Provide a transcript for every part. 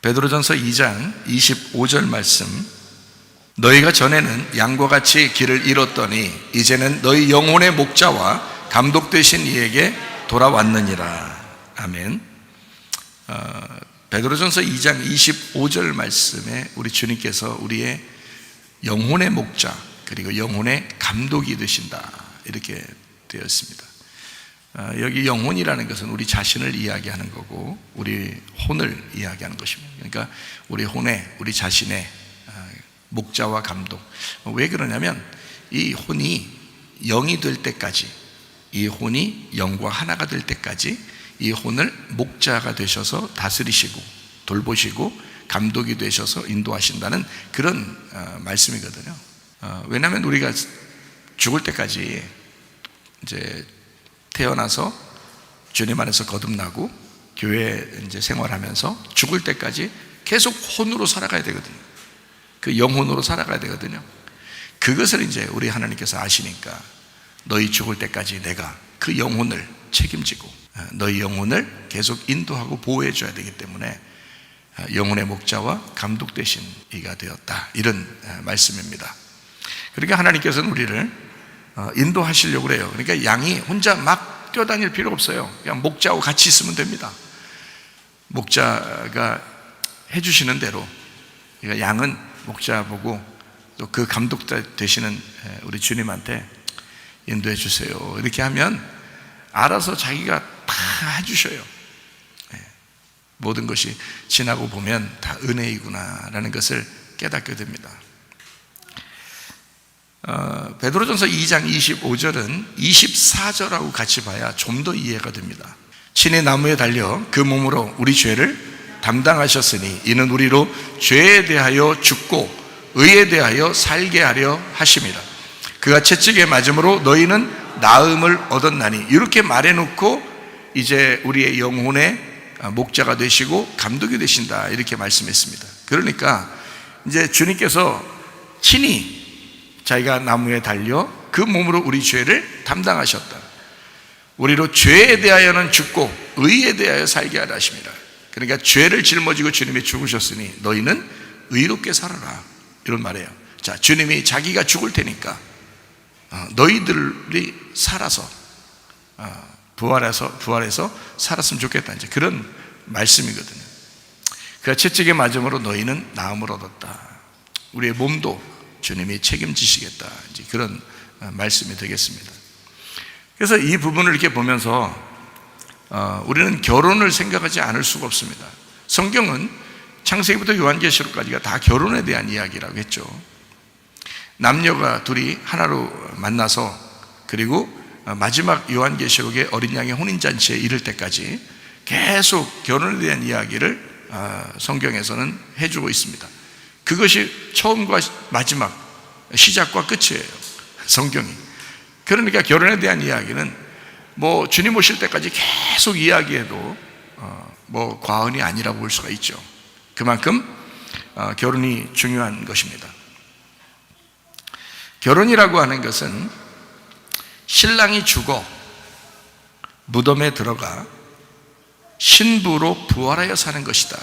베드로전서 2장 25절 말씀, 너희가 전에는 양과 같이 길을 잃었더니 이제는 너희 영혼의 목자와 감독 되신 이에게 돌아왔느니라. 아멘. 베드로전서 2장 25절 말씀에 우리 주님께서 우리의 영혼의 목자 그리고 영혼의 감독이 되신다 이렇게 되어 있습니다. 여기 영혼이라는 것은 우리 자신을 이야기하는 거고 우리 혼을 이야기하는 것입니다. 그러니까 우리 혼의, 우리 자신의 목자와 감독. 왜 그러냐면 이 혼이 영이 될 때까지, 이 혼이 영과 하나가 될 때까지 이 혼을 목자가 되셔서 다스리시고 돌보시고 감독이 되셔서 인도하신다는 그런 말씀이거든요. 왜냐하면 우리가 죽을 때까지 이제 태어나서 주님 안에서 거듭나고 교회 이제 생활하면서 죽을 때까지 계속 혼으로 살아가야 되거든요. 그 영혼으로 살아가야 되거든요. 그것을 이제 우리 하나님께서 아시니까 너희 죽을 때까지 내가 그 영혼을 책임지고 너희 영혼을 계속 인도하고 보호해 줘야 되기 때문에 영혼의 목자와 감독 되신 이가 되었다, 이런 말씀입니다. 그러니까 하나님께서는 우리를 인도하시려고 그래요. 그러니까 양이 혼자 막 뛰어다닐 필요가 없어요. 그냥 목자하고 같이 있으면 됩니다. 목자가 해주시는 대로, 그러니까 양은 목자 보고 또 그 감독 되시는 우리 주님한테 인도해 주세요 이렇게 하면 알아서 자기가 다 해주셔요. 모든 것이 지나고 보면 다 은혜이구나 라는 것을 깨닫게 됩니다. 베드로전서 2장 25절은 24절하고 같이 봐야 좀 더 이해가 됩니다. 친히 나무에 달려 그 몸으로 우리 죄를 담당하셨으니 이는 우리로 죄에 대하여 죽고 의에 대하여 살게 하려 하심이라. 그가 채찍에 맞음으로 너희는 나음을 얻었나니, 이렇게 말해놓고 이제 우리의 영혼의 목자가 되시고 감독이 되신다 이렇게 말씀했습니다. 그러니까 이제 주님께서 친히 자기가 나무에 달려 그 몸으로 우리 죄를 담당하셨다. 우리로 죄에 대하여는 죽고 의에 대하여 살게 하라 하십니다. 그러니까 죄를 짊어지고 주님이 죽으셨으니 너희는 의롭게 살아라, 이런 말이에요. 자, 주님이 자기가 죽을 테니까 너희들이 살아서 부활해서 살았으면 좋겠다, 이제 그런 말씀이거든요. 그가 채찍에 맞음으로 너희는 나음을 얻었다. 우리의 몸도 주님이 책임지시겠다, 이제 그런 말씀이 되겠습니다. 그래서 이 부분을 이렇게 보면서 우리는 결혼을 생각하지 않을 수가 없습니다. 성경은 창세기부터 요한계시록까지가 다 결혼에 대한 이야기라고 했죠. 남녀가 둘이 하나로 만나서 그리고 마지막 요한계시록의 어린 양의 혼인잔치에 이를 때까지 계속 결혼에 대한 이야기를 성경에서는 해주고 있습니다. 그것이 처음과 마지막, 시작과 끝이에요, 성경이. 그러니까 결혼에 대한 이야기는 뭐 주님 오실 때까지 계속 이야기해도 뭐 과언이 아니라고 볼 수가 있죠. 그만큼 결혼이 중요한 것입니다. 결혼이라고 하는 것은 신랑이 죽어 무덤에 들어가 신부로 부활하여 사는 것이다.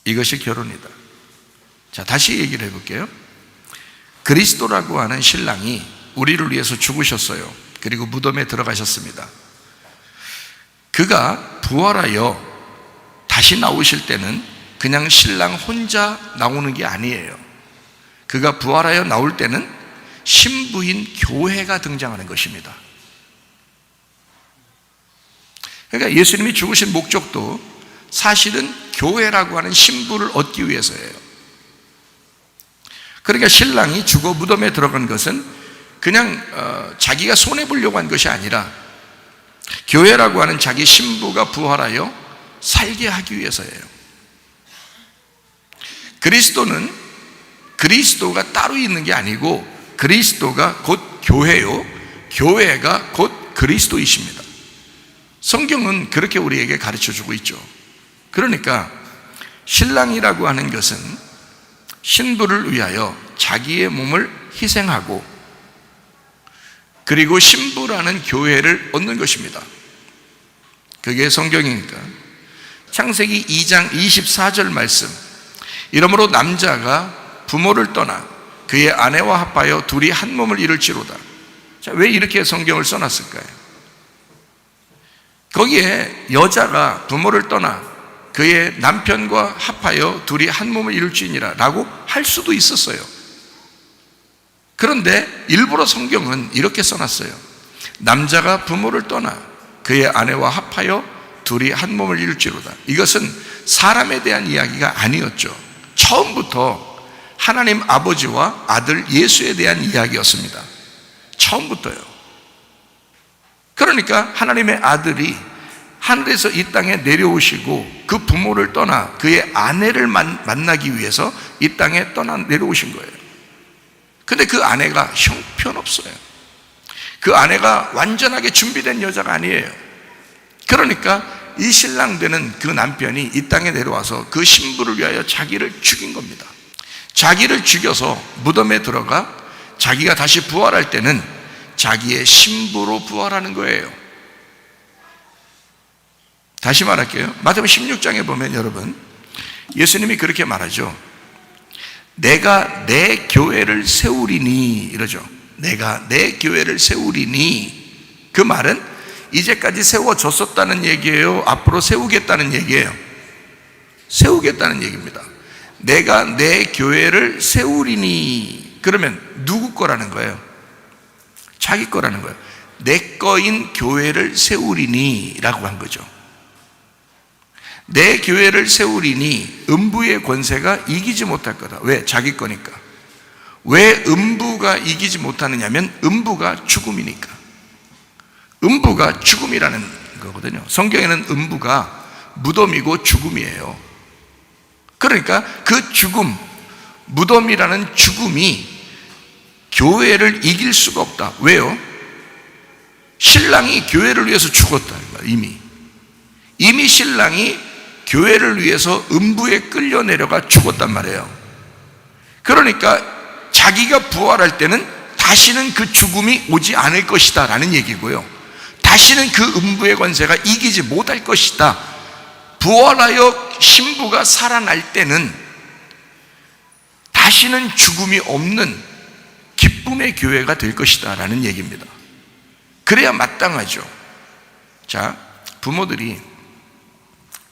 이것이 결혼이다. 자, 다시 얘기를 해볼게요. 그리스도라고 하는 신랑이 우리를 위해서 죽으셨어요. 그리고 무덤에 들어가셨습니다. 그가 부활하여 다시 나오실 때는 그냥 신랑 혼자 나오는 게 아니에요. 그가 부활하여 나올 때는 신부인 교회가 등장하는 것입니다. 그러니까 예수님이 죽으신 목적도 사실은 교회라고 하는 신부를 얻기 위해서예요. 그러니까 신랑이 죽어 무덤에 들어간 것은 그냥 자기가 손해보려고 한 것이 아니라 교회라고 하는 자기 신부가 부활하여 살게 하기 위해서예요. 그리스도는 그리스도가 따로 있는 게 아니고 그리스도가 곧 교회요, 교회가 곧 그리스도이십니다. 성경은 그렇게 우리에게 가르쳐주고 있죠. 그러니까 신랑이라고 하는 것은 신부를 위하여 자기의 몸을 희생하고 그리고 신부라는 교회를 얻는 것입니다. 그게 성경이니까. 창세기 2장 24절 말씀. 이러므로 남자가 부모를 떠나 그의 아내와 합하여 둘이 한 몸을 이룰지로다. 자, 왜 이렇게 성경을 써놨을까요? 거기에 여자가 부모를 떠나 그의 남편과 합하여 둘이 한 몸을 이룰지니라 라고 할 수도 있었어요. 그런데 일부러 성경은 이렇게 써놨어요. 남자가 부모를 떠나 그의 아내와 합하여 둘이 한 몸을 이룰지로다. 이것은 사람에 대한 이야기가 아니었죠. 처음부터 하나님 아버지와 아들 예수에 대한 이야기였습니다. 처음부터요. 그러니까 하나님의 아들이 하늘에서 이 땅에 내려오시고 그 부모를 떠나 그의 아내를 만나기 위해서 이 땅에 내려오신 거예요. 근데 그 아내가 형편없어요. 그 아내가 완전하게 준비된 여자가 아니에요. 그러니까 이 신랑 되는 그 남편이 이 땅에 내려와서 그 신부를 위하여 자기를 죽인 겁니다. 자기를 죽여서 무덤에 들어가 자기가 다시 부활할 때는 자기의 신부로 부활하는 거예요. 다시 말할게요. 마태복음 16장에 보면 여러분, 예수님이 그렇게 말하죠. 내가 내 교회를 세우리니, 이러죠. 내가 내 교회를 세우리니. 그 말은 이제까지 세워졌었다는 얘기예요? 앞으로 세우겠다는 얘기예요? 세우겠다는 얘기입니다. 내가 내 교회를 세우리니. 그러면 누구 거라는 거예요? 자기 거라는 거예요. 내 거인 교회를 세우리니 라고 한 거죠. 내 교회를 세우리니 음부의 권세가 이기지 못할 거다. 왜? 자기 거니까. 왜 음부가 이기지 못하느냐면 음부가 죽음이니까. 음부가 죽음이라는 거거든요. 성경에는 음부가 무덤이고 죽음이에요. 그러니까 그 죽음, 무덤이라는 죽음이 교회를 이길 수가 없다. 왜요? 신랑이 교회를 위해서 죽었다. 이미 신랑이 교회를 위해서 음부에 끌려 내려가 죽었단 말이에요. 그러니까 자기가 부활할 때는 다시는 그 죽음이 오지 않을 것이다 라는 얘기고요. 다시는 그 음부의 권세가 이기지 못할 것이다. 부활하여 신부가 살아날 때는 다시는 죽음이 없는 기쁨의 교회가 될 것이다 라는 얘기입니다. 그래야 마땅하죠. 자, 부모들이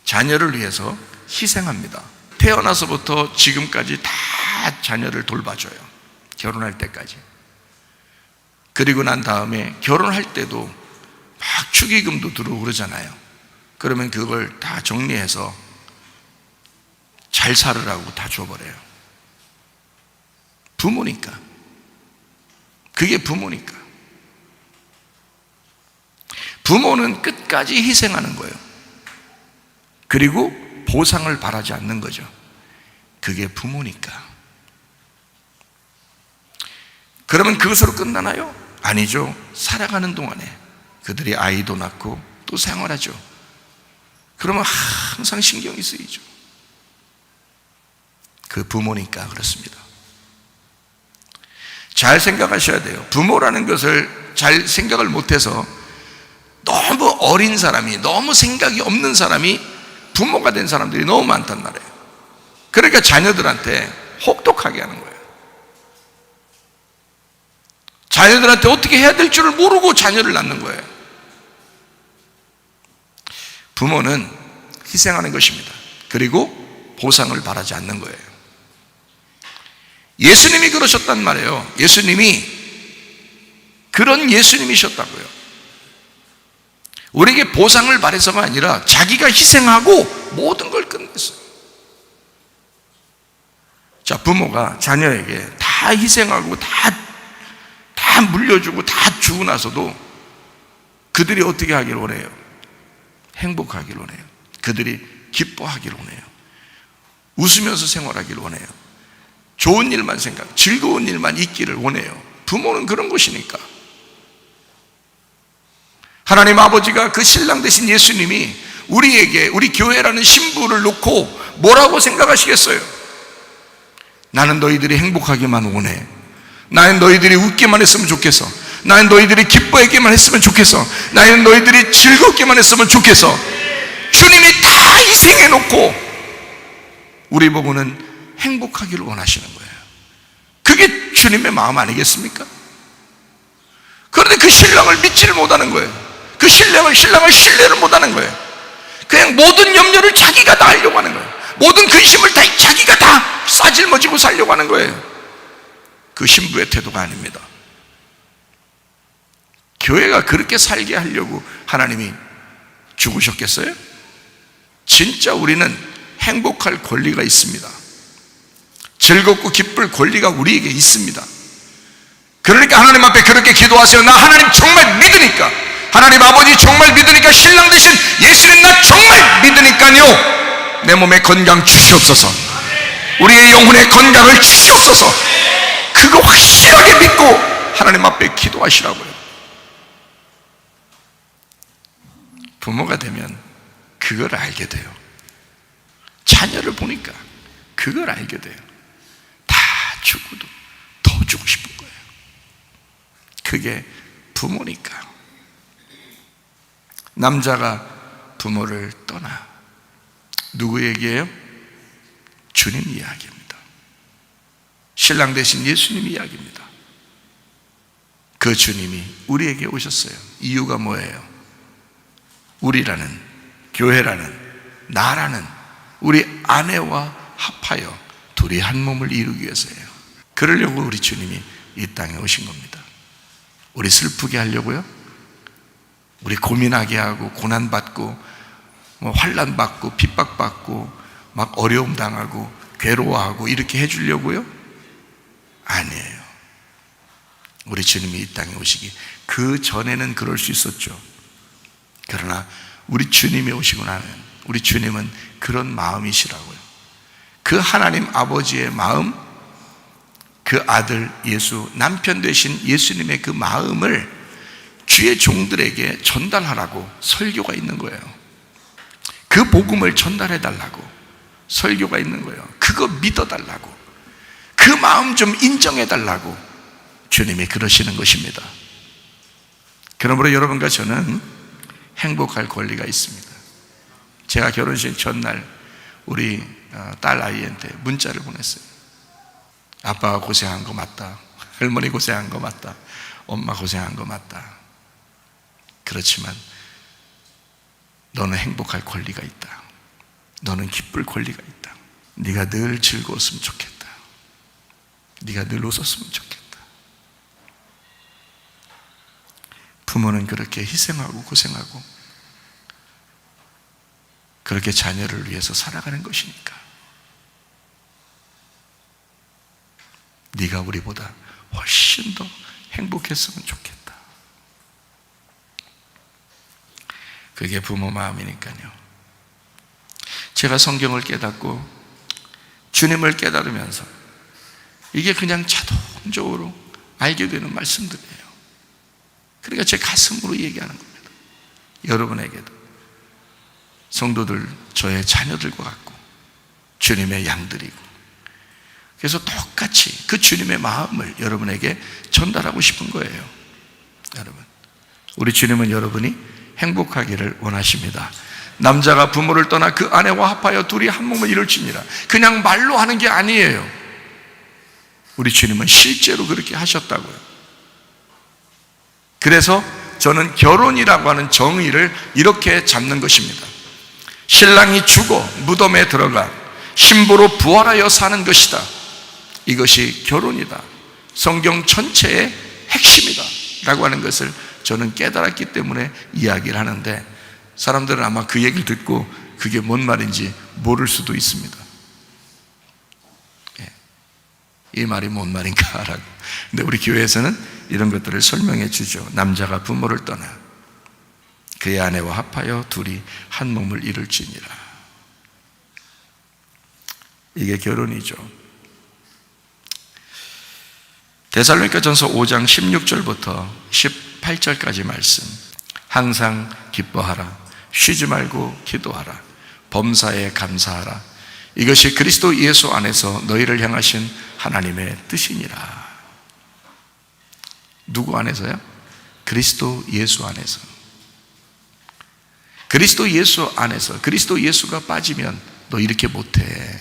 자녀를 위해서 희생합니다. 태어나서부터 지금까지 다 자녀를 돌봐줘요. 결혼할 때까지. 그리고 난 다음에 결혼할 때도 막 축의금도 들어오고 그러잖아요. 그러면 그걸 다 정리해서 잘 살으라고 다 줘버려요. 부모니까. 그게 부모니까. 부모는 끝까지 희생하는 거예요. 그리고 보상을 바라지 않는 거죠. 그게 부모니까. 그러면 그것으로 끝나나요? 아니죠. 살아가는 동안에 그들이 아이도 낳고 또 생활하죠. 그러면 항상 신경이 쓰이죠. 그 부모니까 그렇습니다. 잘 생각하셔야 돼요. 부모라는 것을 잘 생각을 못해서 너무 어린 사람이, 너무 생각이 없는 사람이 부모가 된 사람들이 너무 많단 말이에요. 그러니까 자녀들한테 혹독하게 하는 거예요. 자녀들한테 어떻게 해야 될 줄을 모르고 자녀를 낳는 거예요. 부모는 희생하는 것입니다. 그리고 보상을 바라지 않는 거예요. 예수님이 그러셨단 말이에요. 예수님이 그런 예수님이셨다고요. 우리에게 보상을 바래서가 아니라 자기가 희생하고 모든 걸 끝냈어요. 자, 부모가 자녀에게 다 희생하고 다 물려주고 다 주고 나서도 그들이 어떻게 하길 원해요? 행복하길 원해요. 그들이 기뻐하길 원해요. 웃으면서 생활하길 원해요. 좋은 일만 즐거운 일만 있기를 원해요. 부모는 그런 것이니까. 하나님 아버지가 그 신랑 되신 예수님이 우리에게 우리 교회라는 신부를 놓고 뭐라고 생각하시겠어요? 나는 너희들이 행복하기만 원해. 나는 너희들이 웃기만 했으면 좋겠어. 나는 너희들이 기뻐하기만 했으면 좋겠어. 나는 너희들이 즐겁기만 했으면 좋겠어. 주님이 다 희생해 놓고 우리 보고는 행복하기를 원하시는 거예요. 그게 주님의 마음 아니겠습니까? 그런데 그 신랑을 믿지를 못하는 거예요. 그 신랑을 신뢰를 못하는 거예요. 그냥 모든 염려를 자기가 다 하려고 하는 거예요. 모든 근심을 다 자기가 다 싸질머지고 살려고 하는 거예요. 그 신부의 태도가 아닙니다. 교회가 그렇게 살게 하려고 하나님이 죽으셨겠어요? 진짜 우리는 행복할 권리가 있습니다. 즐겁고 기쁠 권리가 우리에게 있습니다. 그러니까 하나님 앞에 그렇게 기도하세요. 나 하나님 정말 믿으니까, 하나님 아버지 정말 믿으니까, 신랑 되신 예수님 나 정말 믿으니까요, 내 몸에 건강 주시옵소서, 우리의 영혼의 건강을 주시옵소서. 그거 확실하게 믿고 하나님 앞에 기도하시라고요. 부모가 되면 그걸 알게 돼요. 자녀를 보니까 그걸 알게 돼요. 다 죽어도 더 주고 싶은 거예요. 그게 부모니까. 남자가 부모를 떠나 누구 얘기예요? 주님 이야기입니다. 신랑 되신 예수님 이야기입니다. 그 주님이 우리에게 오셨어요. 이유가 뭐예요? 우리라는, 교회라는, 나라는 우리 아내와 합하여 둘이 한 몸을 이루기 위해서예요. 그러려고 우리 주님이 이 땅에 오신 겁니다. 우리 슬프게 하려고요? 우리 고민하게 하고 고난받고 환난받고 핍박받고 막 어려움 당하고 괴로워하고 이렇게 해주려고요? 아니에요. 우리 주님이 이 땅에 오시기 그 전에는 그럴 수 있었죠. 그러나 우리 주님이 오시고 나면 우리 주님은 그런 마음이시라고요. 그 하나님 아버지의 마음, 그 아들 예수, 남편 되신 예수님의 그 마음을 주의 종들에게 전달하라고 설교가 있는 거예요. 그 복음을 전달해 달라고 설교가 있는 거예요. 그거 믿어달라고, 그 마음 좀 인정해 달라고 주님이 그러시는 것입니다. 그러므로 여러분과 저는 행복할 권리가 있습니다. 제가 결혼식 전날 우리 딸 아이한테 문자를 보냈어요. 아빠가 고생한 거 맞다, 할머니 고생한 거 맞다, 엄마 고생한 거 맞다. 그렇지만 너는 행복할 권리가 있다. 너는 기쁠 권리가 있다. 네가 늘 즐거웠으면 좋겠다. 네가 늘 웃었으면 좋겠다. 부모는 그렇게 희생하고 고생하고 그렇게 자녀를 위해서 살아가는 것이니까 네가 우리보다 훨씬 더 행복했으면 좋겠다. 그게 부모 마음이니까요. 제가 성경을 깨닫고 주님을 깨달으면서 이게 그냥 자동적으로 알게 되는 말씀들이에요. 그러니까 제 가슴으로 얘기하는 겁니다. 여러분에게도 성도들 저의 자녀들과 같고 주님의 양들이고, 그래서 똑같이 그 주님의 마음을 여러분에게 전달하고 싶은 거예요. 여러분, 우리 주님은 여러분이 행복하기를 원하십니다. 남자가 부모를 떠나 그 아내와 합하여 둘이 한 몸을 이룰지니라. 그냥 말로 하는 게 아니에요. 우리 주님은 실제로 그렇게 하셨다고요. 그래서 저는 결혼이라고 하는 정의를 이렇게 잡는 것입니다. 신랑이 죽어 무덤에 들어가 신부로 부활하여 사는 것이다. 이것이 결혼이다. 성경 전체의 핵심이다 라고 하는 것을 저는 깨달았기 때문에 이야기를 하는데, 사람들은 아마 그 얘기를 듣고 그게 뭔 말인지 모를 수도 있습니다. 이 말이 뭔 말인가 라고. 근데 우리 교회에서는 이런 것들을 설명해 주죠. 남자가 부모를 떠나 그의 아내와 합하여 둘이 한 몸을 이룰지니라. 이게 결혼이죠. 데살로니가전서 5장 16절부터 18절까지 말씀. 항상 기뻐하라, 쉬지 말고 기도하라, 범사에 감사하라. 이것이 그리스도 예수 안에서 너희를 향하신 하나님의 뜻이니라. 누구 안에서요? 그리스도 예수 안에서. 그리스도 예수 안에서 그리스도 예수가 빠지면 너 이렇게 못해.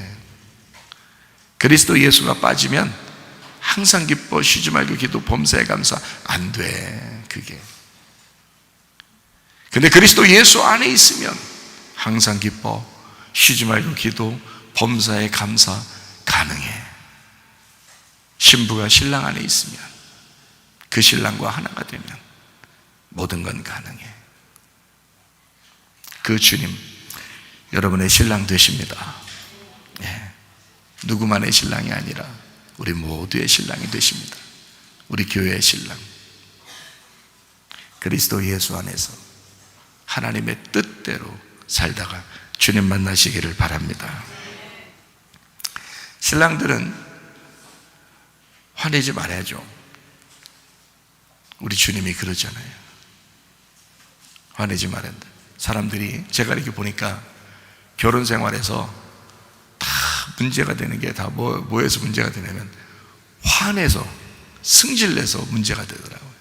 그리스도 예수가 빠지면 항상 기뻐 쉬지 말고 기도 범사에 감사 안 돼. 그게. 근데 그리스도 예수 안에 있으면 항상 기뻐 쉬지 말고 기도 범사에 감사 가능해. 신부가 신랑 안에 있으면 그 신랑과 하나가 되면 모든 건 가능해. 그 주님 여러분의 신랑 되십니다. 예. 누구만의 신랑이 아니라 우리 모두의 신랑이 되십니다. 우리 교회의 신랑. 그리스도 예수 안에서 하나님의 뜻대로 살다가 주님 만나시기를 바랍니다. 신랑들은 화내지 말아야죠. 우리 주님이 그러잖아요. 화내지 말아야 한다. 사람들이 제가 이렇게 보니까 결혼 생활에서 다 문제가 되는 게 다 뭐에서 문제가 되냐면 화내서 승질내서 문제가 되더라고요.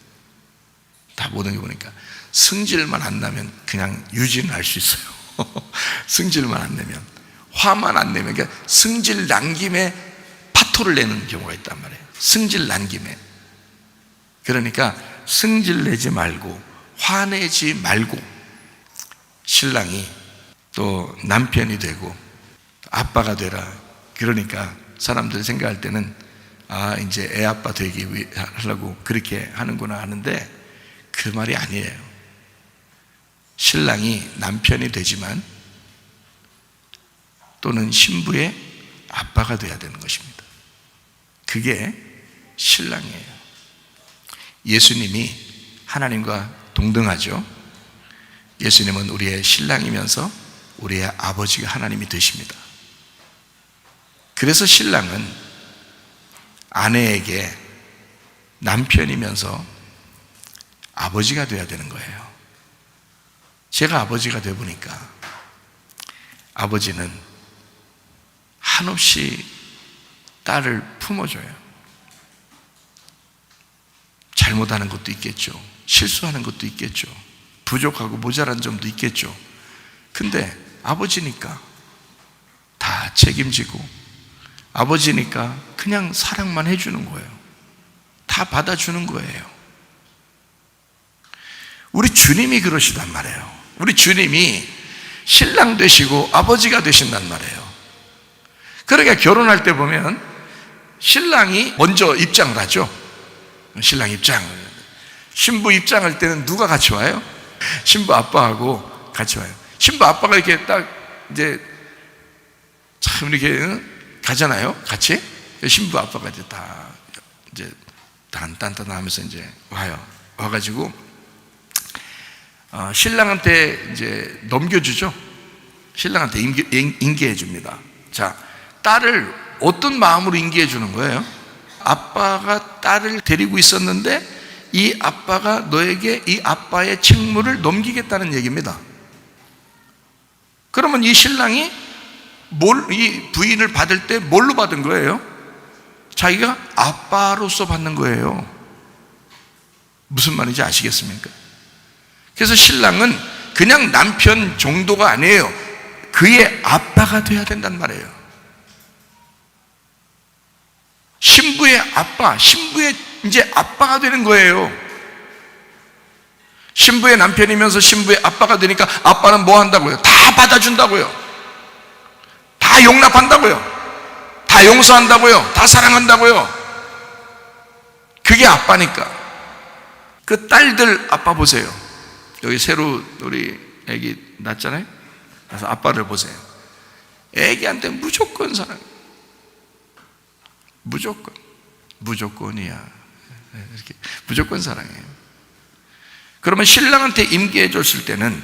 다 모든 게 보니까 승질만 안 나면 그냥 유지는 할 수 있어요. 승질만 안 내면, 화만 안 내면, 그러니까 승질 난 김에 파토를 내는 경우가 있단 말이에요. 승질 난 김에. 그러니까 승질 내지 말고 화내지 말고 신랑이 또 남편이 되고 아빠가 되라. 그러니까 사람들이 생각할 때는 이제 애 아빠 되기 위해 하려고 그렇게 하는구나 하는데 그 말이 아니에요. 신랑이 남편이 되지만 또는 신부의 아빠가 되어야 되는 것입니다. 그게 신랑이에요. 예수님이 하나님과 동등하죠. 예수님은 우리의 신랑이면서 우리의 아버지가 하나님이 되십니다. 그래서 신랑은 아내에게 남편이면서 아버지가 되어야 되는 거예요. 제가 아버지가 되어 보니까 아버지는 한없이 딸을 품어줘요. 잘못하는 것도 있겠죠. 실수하는 것도 있겠죠. 부족하고 모자란 점도 있겠죠. 근데 아버지니까 다 책임지고 아버지니까 그냥 사랑만 해주는 거예요. 다 받아주는 거예요. 우리 주님이 그러시단 말이에요. 우리 주님이 신랑 되시고 아버지가 되신단 말이에요. 그러니까 결혼할 때 보면 신랑이 먼저 입장을 하죠. 신랑 입장을. 신부 입장할 때는 누가 같이 와요? 신부 아빠하고 같이 와요. 신부 아빠가 이렇게 딱 이제 참 이렇게 가잖아요. 같이. 신부 아빠가 이제 다 이제 단단단하면서 이제 와요. 와가지고 신랑한테 이제 넘겨주죠. 신랑한테 인계해 줍니다. 자, 딸을 어떤 마음으로 인계해 주는 거예요? 아빠가 딸을 데리고 있었는데 이 아빠가 너에게 이 아빠의 책무를 넘기겠다는 얘기입니다. 그러면 이 신랑이 이 부인을 받을 때 뭘로 받은 거예요? 자기가 아빠로서 받는 거예요. 무슨 말인지 아시겠습니까? 그래서 신랑은 그냥 남편 정도가 아니에요. 그의 아빠가 돼야 된단 말이에요. 신부의 아빠, 신부의 이제 아빠가 되는 거예요. 신부의 남편이면서 신부의 아빠가 되니까 아빠는 뭐 한다고요? 다 받아준다고요. 다 용납한다고요. 다 용서한다고요. 다 사랑한다고요. 그게 아빠니까. 그 딸들 아빠 보세요. 여기 새로 우리 애기 낳았잖아요. 그래서 아빠를 보세요. 애기한테 무조건 사랑해. 무조건이야. 이렇게 무조건 사랑해요. 그러면 신랑한테 임계해 줬을 때는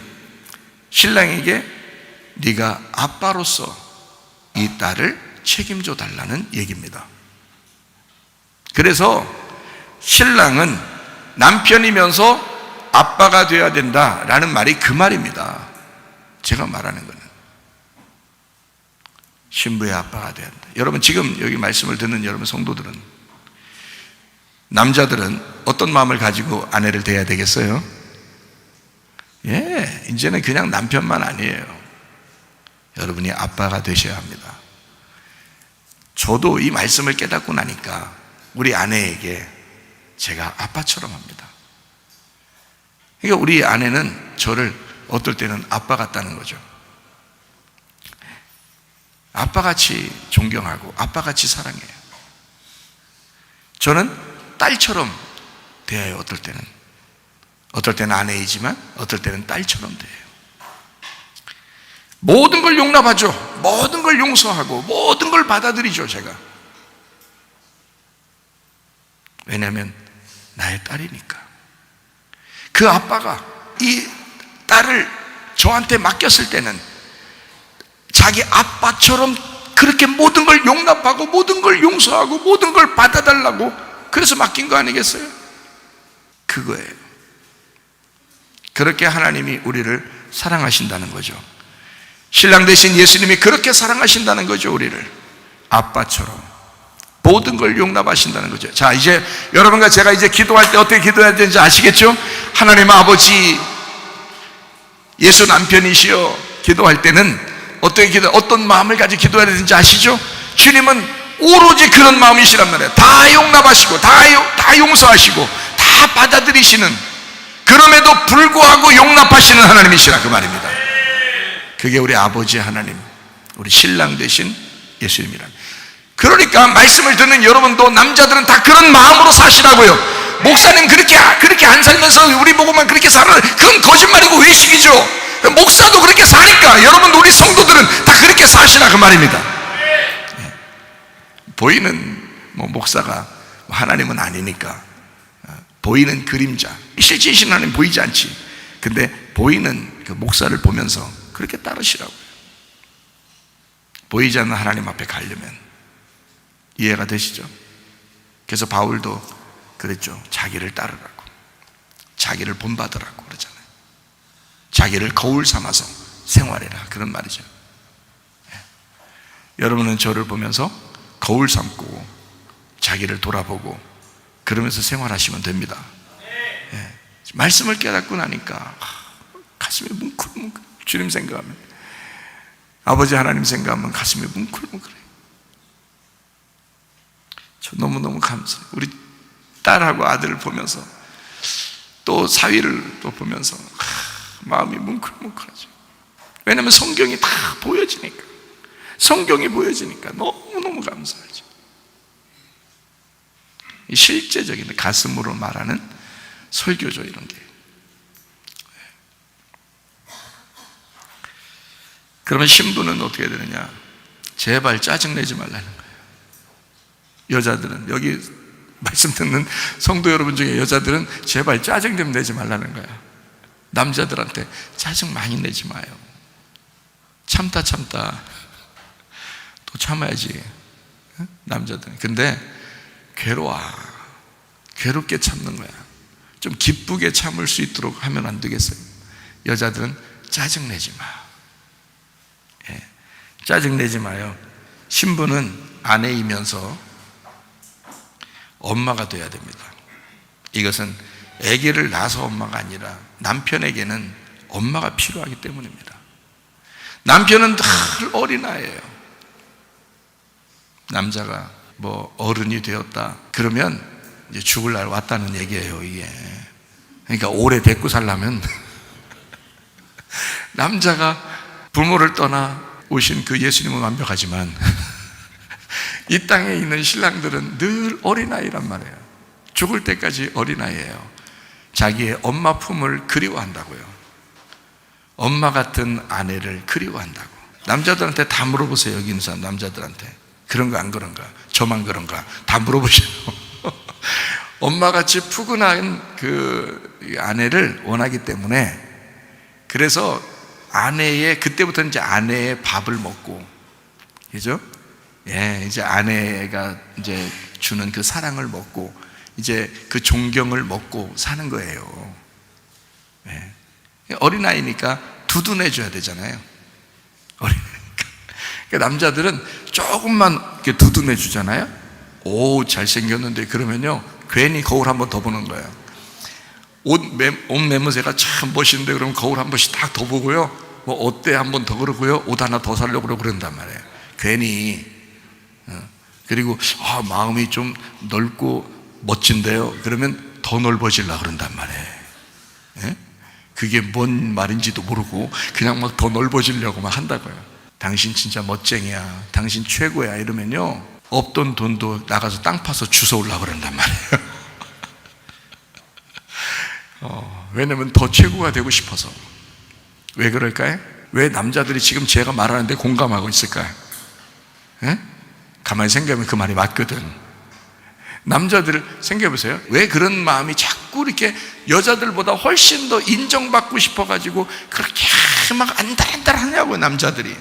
신랑에게 네가 아빠로서 이 딸을 책임져 달라는 얘기입니다. 그래서 신랑은 남편이면서 아빠가 되어야 된다라는 말이 그 말입니다. 제가 말하는 거는 신부의 아빠가 되어야 한다. 여러분 지금 여기 말씀을 듣는 여러분 성도들은, 남자들은 어떤 마음을 가지고 아내를 대해야 되겠어요? 예, 이제는 그냥 남편만 아니에요. 여러분이 아빠가 되셔야 합니다. 저도 이 말씀을 깨닫고 나니까 우리 아내에게 제가 아빠처럼 합니다. 그러니까 우리 아내는 저를 어떨 때는 아빠 같다는 거죠. 아빠같이 존경하고 아빠같이 사랑해요. 저는 딸처럼 대해요. 어떨 때는 아내이지만 어떨 때는 딸처럼 대해요. 모든 걸 용납하죠. 모든 걸 용서하고 모든 걸 받아들이죠. 제가. 왜냐하면 나의 딸이니까. 그 아빠가 이 딸을 저한테 맡겼을 때는 자기 아빠처럼 그렇게 모든 걸 용납하고 모든 걸 용서하고 모든 걸 받아달라고 그래서 맡긴 거 아니겠어요? 그거예요. 그렇게 하나님이 우리를 사랑하신다는 거죠. 신랑 되신 예수님이 그렇게 사랑하신다는 거죠. 우리를 아빠처럼 모든 걸 용납하신다는 거죠. 자, 이제 여러분과 제가 이제 기도할 때 어떻게 기도해야 되는지 아시겠죠? 하나님 아버지, 예수 남편이시여 기도할 때는 어떤 마음을 가지고 기도해야 되는지 아시죠? 주님은 오로지 그런 마음이시란 말이에요. 다 용납하시고 다 용서하시고 다 받아들이시는, 그럼에도 불구하고 용납하시는 하나님이시라 그 말입니다. 그게 우리 아버지 하나님, 우리 신랑 되신 예수님이란. 그러니까 말씀을 듣는 여러분도 남자들은 다 그런 마음으로 사시라고요. 목사님 그렇게 안 살면서 우리 보고만 그렇게 살아, 그건 거짓말이고 외식이죠. 목사도 그렇게 사니까 여러분, 우리 성도들은 다 그렇게 사시라 그 말입니다. 보이는 목사가 하나님은 아니니까 보이는 그림자, 실제이신 하나님 보이지 않지. 근데 보이는 그 목사를 보면서 그렇게 따르시라고요. 보이지 않는 하나님 앞에 가려면. 이해가 되시죠? 그래서 바울도 그랬죠. 자기를 따르라고, 자기를 본받으라고 그러잖아요. 자기를 거울 삼아서 생활해라, 그런 말이죠. 여러분은 저를 보면서 거울 삼고 자기를 돌아보고 그러면서 생활하시면 됩니다. 말씀을 깨닫고 나니까 가슴이 뭉클뭉클. 주님 생각하면, 아버지 하나님 생각하면 가슴이 뭉클뭉클해요. 저 너무너무 감사해요. 우리 딸하고 아들을 보면서 또 사위를 또 보면서 마음이 뭉클뭉클하죠. 왜냐하면 성경이 다 보여지니까, 성경이 보여지니까 너무너무 감사하죠. 이 실제적인 가슴으로 말하는 설교죠, 이런 게. 그러면 신부는 어떻게 되느냐? 제발 짜증내지 말라는 거예요. 여자들은, 여기 말씀 듣는 성도 여러분 중에 여자들은 제발 짜증 좀 내지 말라는 거야. 남자들한테 짜증 많이 내지 마요. 참다 또 참아야지, 남자들은. 근데 괴롭게 참는 거야. 좀 기쁘게 참을 수 있도록 하면 안 되겠어요? 여자들은 짜증 내지 마. 짜증 내지 마요. 신부는 아내이면서 엄마가 돼야 됩니다. 이것은 아기를 낳아서 엄마가 아니라 남편에게는 엄마가 필요하기 때문입니다. 남편은 늘 어린아이예요. 남자가 어른이 되었다 그러면 이제 죽을 날 왔다는 얘기예요, 이게. 그러니까 오래 데리고 살려면 남자가 부모를 떠나 오신 그 예수님은 완벽하지만 이 땅에 있는 신랑들은 늘 어린아이란 말이에요. 죽을 때까지 어린아이예요. 자기의 엄마 품을 그리워한다고요. 엄마 같은 아내를 그리워한다고. 남자들한테 다 물어보세요. 여기 있는 사람 남자들한테 그런가 안 그런가, 저만 그런가 다 물어보세요. 엄마같이 푸근한 그 아내를 원하기 때문에, 그래서 그때부터 이제 아내의 밥을 먹고, 그죠? 이제 아내가 이제 주는 그 사랑을 먹고, 이제 그 존경을 먹고 사는 거예요. 어린아이니까 두둔해줘야 되잖아요. 어린아이니까. 그러니까 남자들은 조금만 이렇게 두둔해주잖아요. 오, 잘생겼는데, 그러면요, 괜히 거울 한번 더 보는 거예요. 옷 매무새가 참 멋있는데 그러면 거울 한 번씩 딱 더 보고요, 뭐 어때 한 번 더 그러고요, 옷 하나 더 사려고 그런단 말이에요. 괜히. 그리고 마음이 좀 넓고 멋진데요, 그러면 더 넓어지려고 그런단 말이에요. 예? 그게 뭔 말인지도 모르고 그냥 막 더 넓어지려고 막 한다고요. 당신 진짜 멋쟁이야, 당신 최고야 이러면요, 없던 돈도 나가서 땅 파서 주워오려고 그런단 말이에요. 왜냐면 더 최고가 되고 싶어서. 왜 그럴까요? 왜 남자들이 지금 제가 말하는데 공감하고 있을까요? 예? 가만히 생각하면 그 말이 맞거든. 남자들을 생각해보세요. 왜 그런 마음이 자꾸 이렇게 여자들보다 훨씬 더 인정받고 싶어가지고 그렇게 막 안달안달하냐고, 남자들이.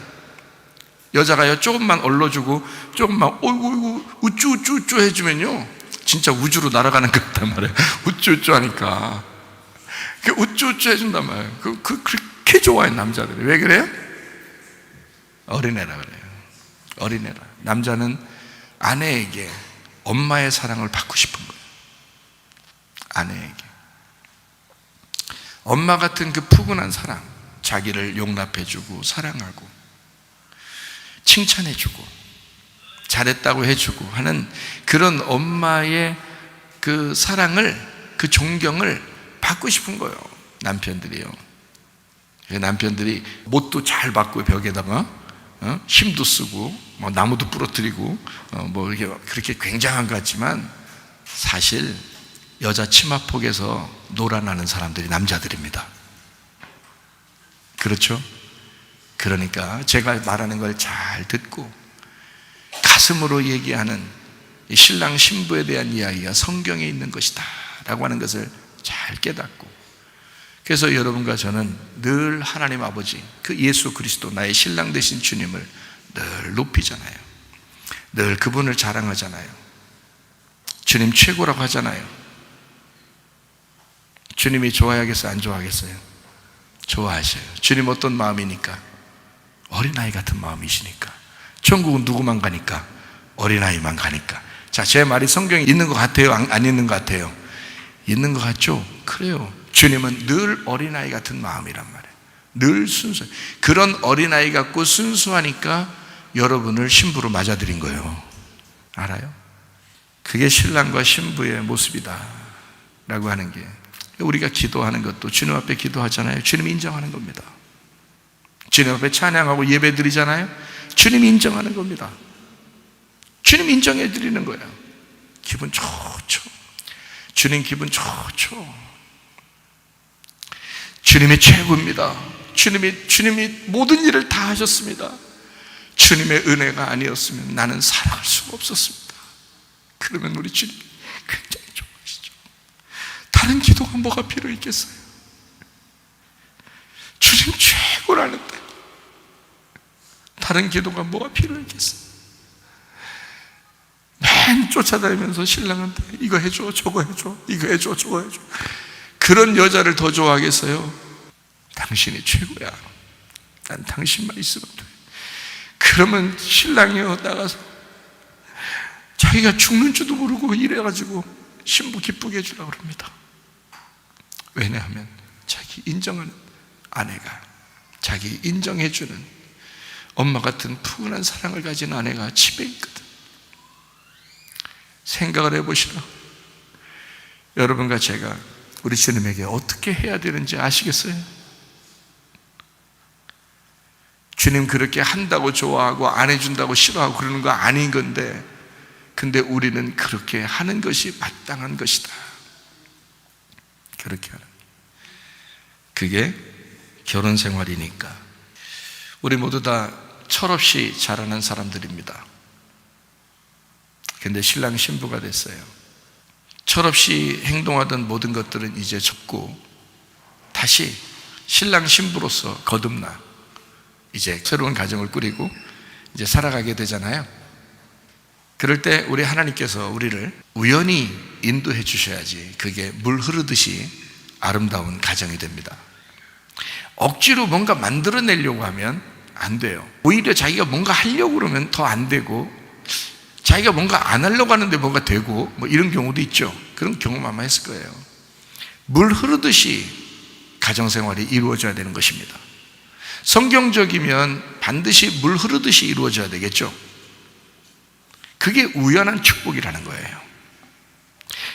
여자가요, 조금만 얼러주고 조금만 어이구 우쭈우쭈 해주면요, 진짜 우주로 날아가는 것 같단 말이에요. 우쭈우쭈 하니까 그 우쭈우쭈 해준단 말이에요. 그렇게 좋아해 남자들이. 왜 그래요? 어린애라 그래요. 어린애라. 남자는 아내에게 엄마의 사랑을 받고 싶은 거예요. 아내에게 엄마 같은 그 푸근한 사랑, 자기를 용납해주고 사랑하고 칭찬해주고 잘했다고 해주고 하는 그런 엄마의 그 사랑을, 그 존경을 받고 싶은 거예요, 남편들이요. 남편들이 못도 잘 받고 벽에다가 힘도 쓰고 뭐 나무도 부러뜨리고 뭐 이렇게 그렇게 굉장한 것 같지만 사실 여자 치마폭에서 놀아나는 사람들이 남자들입니다. 그렇죠? 그러니까 제가 말하는 걸 잘 듣고 가슴으로 얘기하는 이 신랑 신부에 대한 이야기가 성경에 있는 것이다 라고 하는 것을 잘 깨닫고, 그래서 여러분과 저는 늘 하나님 아버지, 그 예수 그리스도 나의 신랑 되신 주님을 늘 높이잖아요. 늘 그분을 자랑하잖아요. 주님 최고라고 하잖아요. 주님이 좋아하겠어요, 안 좋아하겠어요? 좋아하셔요. 주님 어떤 마음이니까? 어린아이 같은 마음이시니까. 천국은 누구만 가니까? 어린아이만 가니까. 자, 제 말이 성경에 있는 것 같아요? 안 있는 것 같아요? 있는 것 같죠? 그래요. 주님은 늘 어린아이 같은 마음이란 말이에요. 늘 순수. 그런 어린아이 같고 순수하니까 여러분을 신부로 맞아들인 거예요. 알아요? 그게 신랑과 신부의 모습이다 라고 하는 게, 우리가 기도하는 것도 주님 앞에 기도하잖아요. 주님이 인정하는 겁니다. 주님 앞에 찬양하고 예배 드리잖아요. 주님이 인정하는 겁니다. 주님 인정해 드리는 거예요. 기분 좋죠. 주님 기분 좋죠. 주님이 최고입니다. 주님이 모든 일을 다 하셨습니다. 주님의 은혜가 아니었으면 나는 살아갈 수가 없었습니다. 그러면 우리 주님 굉장히 좋아하시죠. 다른 기도가 뭐가 필요 있겠어요? 주님 최고라는데 다른 기도가 뭐가 필요 있겠어요? 맨 쫓아다니면서 신랑한테 이거 해줘, 저거 해줘, 이거 해줘, 저거 해줘. 그런 여자를 더 좋아하겠어요? 당신이 최고야. 난 당신만 있으면 돼. 그러면 신랑이요, 나가서 자기가 죽는 줄도 모르고 이래가지고 신부 기쁘게 해주려고 합니다. 왜냐하면 자기 인정하는 아내가, 자기 인정해주는 엄마 같은 푸근한 사랑을 가진 아내가 집에 있거든. 생각을 해보시라. 여러분과 제가 우리 주님에게 어떻게 해야 되는지 아시겠어요? 주님 그렇게 한다고 좋아하고 안 해준다고 싫어하고 그러는 거 아닌 건데, 근데 우리는 그렇게 하는 것이 마땅한 것이다. 그렇게 하는, 그게 결혼 생활이니까. 우리 모두 다 철없이 자라는 사람들입니다. 근데 신랑 신부가 됐어요. 철없이 행동하던 모든 것들은 이제 접고 다시 신랑 신부로서 거듭나 이제 새로운 가정을 꾸리고 이제 살아가게 되잖아요. 그럴 때 우리 하나님께서 우리를 우연히 인도해 주셔야지 그게 물 흐르듯이 아름다운 가정이 됩니다. 억지로 뭔가 만들어내려고 하면 안 돼요. 오히려 자기가 뭔가 하려고 그러면 더 안 되고, 자기가 뭔가 안 하려고 하는데 뭔가 되고, 뭐 이런 경우도 있죠. 그런 경험 아마 했을 거예요. 물 흐르듯이 가정생활이 이루어져야 되는 것입니다. 성경적이면 반드시 물 흐르듯이 이루어져야 되겠죠. 그게 우연한 축복이라는 거예요.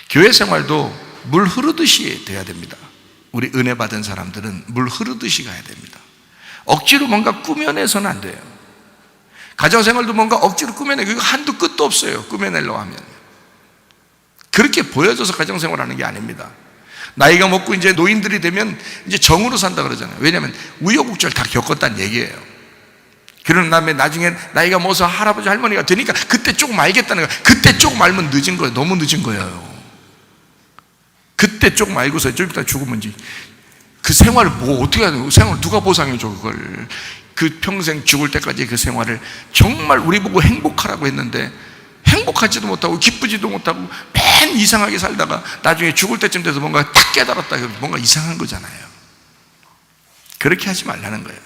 교회 생활도 물 흐르듯이 돼야 됩니다. 우리 은혜 받은 사람들은 물 흐르듯이 가야 됩니다. 억지로 뭔가 꾸며내서는 안 돼요. 가정생활도 뭔가 억지로 꾸며내고 이거 한도 끝도 없어요. 꾸며내려고 하면. 그렇게 보여줘서 가정생활하는 게 아닙니다. 나이가 먹고 이제 노인들이 되면 이제 정으로 산다 그러잖아요. 왜냐하면 우여곡절 다 겪었다는 얘기예요. 그런 다음에 나중에 나이가 먹어서 할아버지 할머니가 되니까 그때 조금 알겠다는 거예요. 그때 조금 알면 늦은 거예요. 너무 늦은 거예요. 그때 조금 알고서 좀 이따 죽으면 그 생활을 뭐 어떻게 해야 되는 생활을 누가 보상해 줘 그걸. 그 평생 죽을 때까지 그 생활을 정말 우리 보고 행복하라고 했는데 행복하지도 못하고 기쁘지도 못하고 맨 이상하게 살다가 나중에 죽을 때쯤 돼서 뭔가 딱 깨달았다. 뭔가 이상한 거잖아요. 그렇게 하지 말라는 거예요.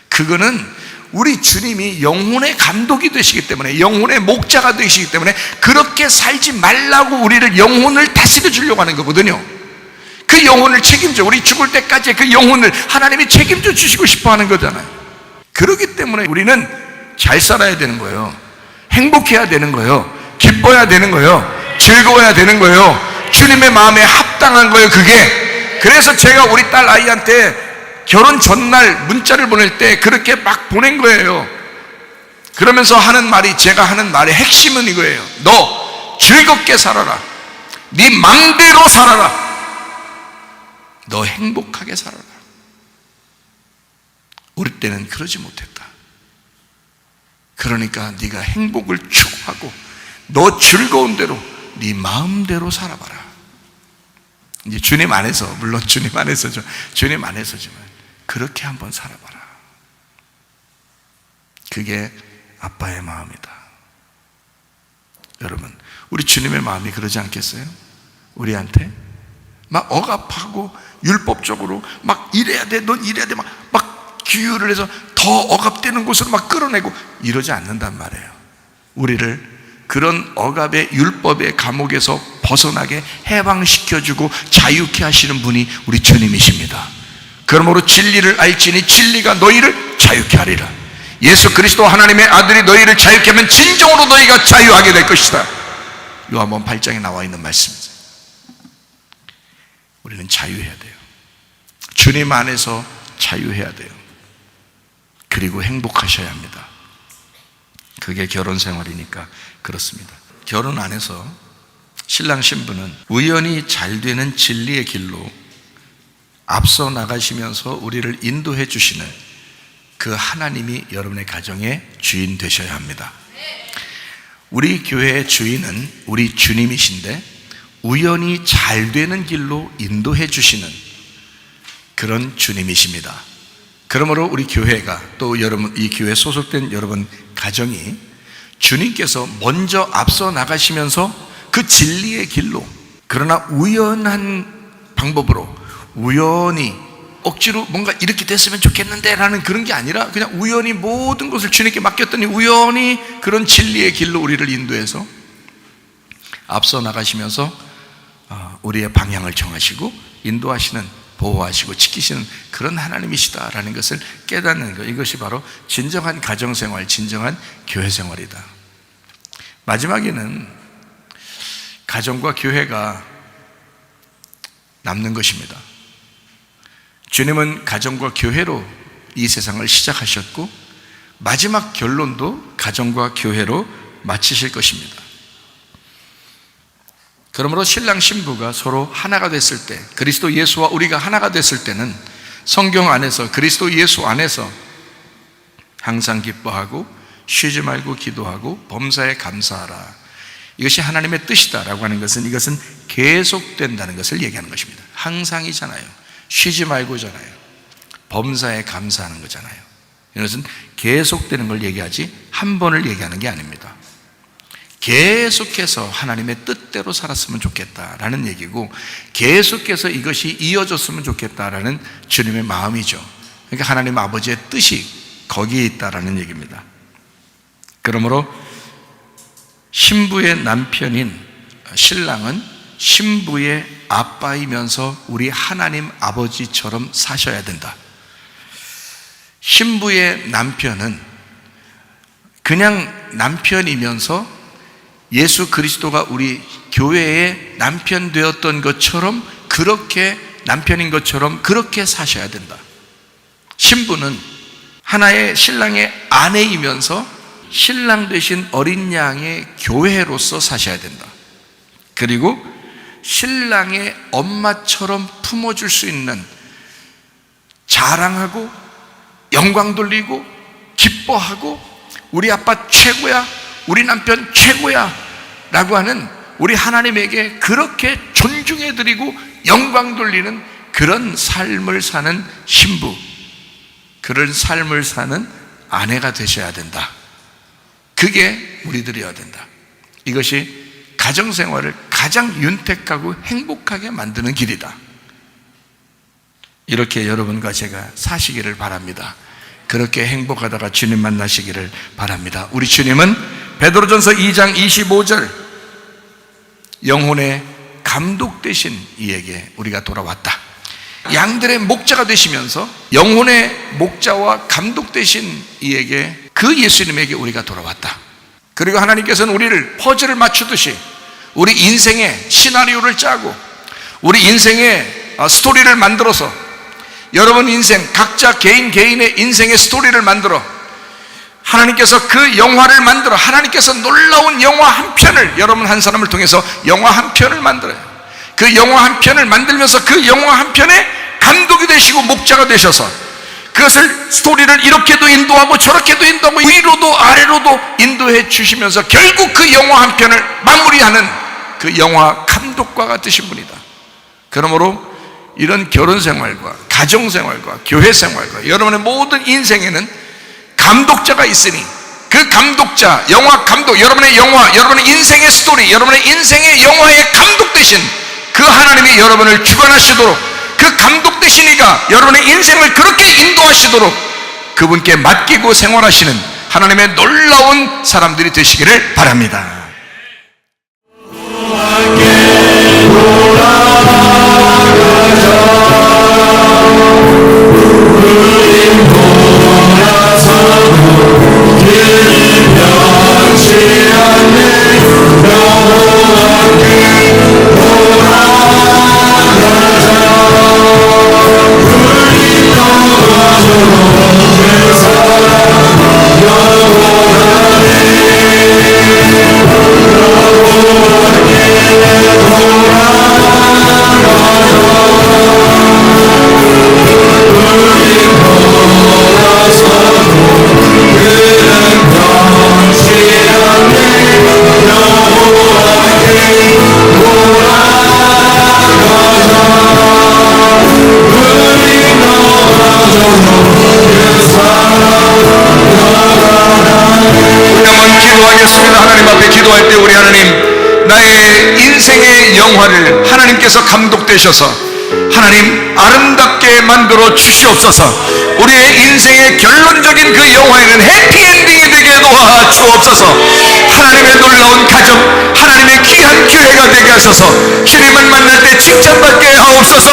그거는 우리 주님이 영혼의 감독이 되시기 때문에, 영혼의 목자가 되시기 때문에 그렇게 살지 말라고 우리를 영혼을 다스려 주려고 하는 거거든요. 그 영혼을 책임져, 우리 죽을 때까지 그 영혼을 하나님이 책임져 주시고 싶어 하는 거잖아요. 그렇기 때문에 우리는 잘 살아야 되는 거예요. 행복해야 되는 거예요. 기뻐야 되는 거예요. 즐거워야 되는 거예요. 주님의 마음에 합당한 거예요, 그게. 그래서 제가 우리 딸 아이한테 결혼 전날 문자를 보낼 때 그렇게 막 보낸 거예요. 그러면서 하는 말이, 제가 하는 말의 핵심은 이거예요. 너 즐겁게 살아라. 네 맘대로 살아라. 너 행복하게 살아라. 우리 때는 그러지 못했다. 그러니까 네가 행복을 추구하고 너 즐거운 대로 네 마음대로 살아봐라. 이제 주님 안에서, 물론 주님 안에서죠. 주님 안에서지만 그렇게 한번 살아봐라. 그게 아빠의 마음이다. 여러분, 우리 주님의 마음이 그러지 않겠어요? 우리한테 막 억압하고 율법적으로 막 이래야 돼, 넌 이래야 돼, 막 규율을 해서 더 억압되는 곳으로 막 끌어내고 이러지 않는단 말이에요. 우리를 그런 억압의 율법의 감옥에서 벗어나게 해방시켜주고 자유케 하시는 분이 우리 주님이십니다. 그러므로 진리를 알지니 진리가 너희를 자유케 하리라. 예수 그리스도 하나님의 아들이 너희를 자유케 하면 진정으로 너희가 자유하게 될 것이다. 요한복음 8장에 나와 있는 말씀입니다. 우리는 자유해야 돼요. 주님 안에서 자유해야 돼요. 그리고 행복하셔야 합니다. 그게 결혼 생활이니까 그렇습니다. 결혼 안에서 신랑 신부는 우연히 잘 되는 진리의 길로 앞서 나가시면서 우리를 인도해 주시는 그 하나님이 여러분의 가정의 주인 되셔야 합니다. 우리 교회의 주인은 우리 주님이신데 우연히 잘 되는 길로 인도해 주시는 그런 주님이십니다. 그러므로 우리 교회가, 또 여러분, 이 교회에 소속된 여러분 가정이 주님께서 먼저 앞서 나가시면서 그 진리의 길로, 그러나 우연한 방법으로 우연히 억지로 뭔가 이렇게 됐으면 좋겠는데 라는 그런 게 아니라 그냥 우연히 모든 것을 주님께 맡겼더니 우연히 그런 진리의 길로 우리를 인도해서 앞서 나가시면서 우리의 방향을 정하시고 인도하시는, 보호하시고 지키시는 그런 하나님이시다라는 것을 깨닫는 것, 이것이 바로 진정한 가정생활, 진정한 교회생활이다. 마지막에는 가정과 교회가 남는 것입니다. 주님은 가정과 교회로 이 세상을 시작하셨고 마지막 결론도 가정과 교회로 마치실 것입니다. 그러므로 신랑 신부가 서로 하나가 됐을 때, 그리스도 예수와 우리가 하나가 됐을 때는 성경 안에서, 그리스도 예수 안에서 항상 기뻐하고 쉬지 말고 기도하고 범사에 감사하라. 이것이 하나님의 뜻이다라고 하는 것은, 이것은 계속된다는 것을 얘기하는 것입니다. 항상이잖아요. 쉬지 말고잖아요. 범사에 감사하는 거잖아요. 이것은 계속되는 걸 얘기하지 한 번을 얘기하는 게 아닙니다. 계속해서 하나님의 뜻대로 살았으면 좋겠다라는 얘기고, 계속해서 이것이 이어졌으면 좋겠다라는 주님의 마음이죠. 그러니까 하나님 아버지의 뜻이 거기에 있다라는 얘기입니다. 그러므로 신부의 남편인 신랑은 신부의 아빠이면서 우리 하나님 아버지처럼 사셔야 된다. 신부의 남편은 그냥 남편이면서 예수 그리스도가 우리 교회의 남편 되었던 것처럼, 그렇게 남편인 것처럼 그렇게 사셔야 된다. 신부는 하나의 신랑의 아내이면서 신랑 되신 어린 양의 교회로서 사셔야 된다. 그리고 신랑의 엄마처럼 품어줄 수 있는, 자랑하고 영광 돌리고 기뻐하고 우리 아빠 최고야, 우리 남편 최고야 라고 하는, 우리 하나님에게 그렇게 존중해드리고 영광 돌리는 그런 삶을 사는 신부, 그런 삶을 사는 아내가 되셔야 된다. 그게 우리들이어야 된다. 이것이 가정생활을 가장 윤택하고 행복하게 만드는 길이다. 이렇게 여러분과 제가 사시기를 바랍니다. 그렇게 행복하다가 주님 만나시기를 바랍니다. 우리 주님은 베드로전서 2장 25절, 영혼의 감독 되신 이에게 우리가 돌아왔다. 양들의 목자가 되시면서 영혼의 목자와 감독 되신 이에게, 그 예수님에게 우리가 돌아왔다. 그리고 하나님께서는 우리를 퍼즐을 맞추듯이 우리 인생의 시나리오를 짜고 우리 인생의 스토리를 만들어서, 여러분 인생 각자 개인의 인생의 스토리를 만들어 하나님께서 그 영화를 만들어, 하나님께서 놀라운 영화 한 편을, 여러분 한 사람을 통해서 영화 한 편을 만들어요. 그 영화 한 편을 만들면서 그 영화 한 편의 감독이 되시고 목자가 되셔서 그것을, 스토리를 이렇게도 인도하고 저렇게도 인도하고 위로도 아래로도 인도해 주시면서 결국 그 영화 한 편을 마무리하는 그 영화 감독과가 되신 분이다. 그러므로 이런 결혼생활과 가정생활과 교회생활과 여러분의 모든 인생에는 감독자가 있으니, 그 감독자, 영화 감독, 여러분의 영화, 여러분의 인생의 스토리, 여러분의 인생의 영화의 감독 되신 그 하나님이 여러분을 주관하시도록, 그 감독 되신 이가 여러분의 인생을 그렇게 인도하시도록 그분께 맡기고 생활하시는 하나님의 놀라운 사람들이 되시기를 바랍니다. 하나님 앞에 기도할 때, 우리 하나님, 나의 인생의 영화를 하나님께서 감독되셔서 하나님 아름답게 만들어 주시옵소서. 우리의 인생의 결론적인 그 영화에는 해피엔딩이 되게 도와 주옵소서. 하나님의 놀라운 가정, 하나님의 귀한 교회가 되게 하셔서 주님을 만날 때 칭찬받게 하옵소서.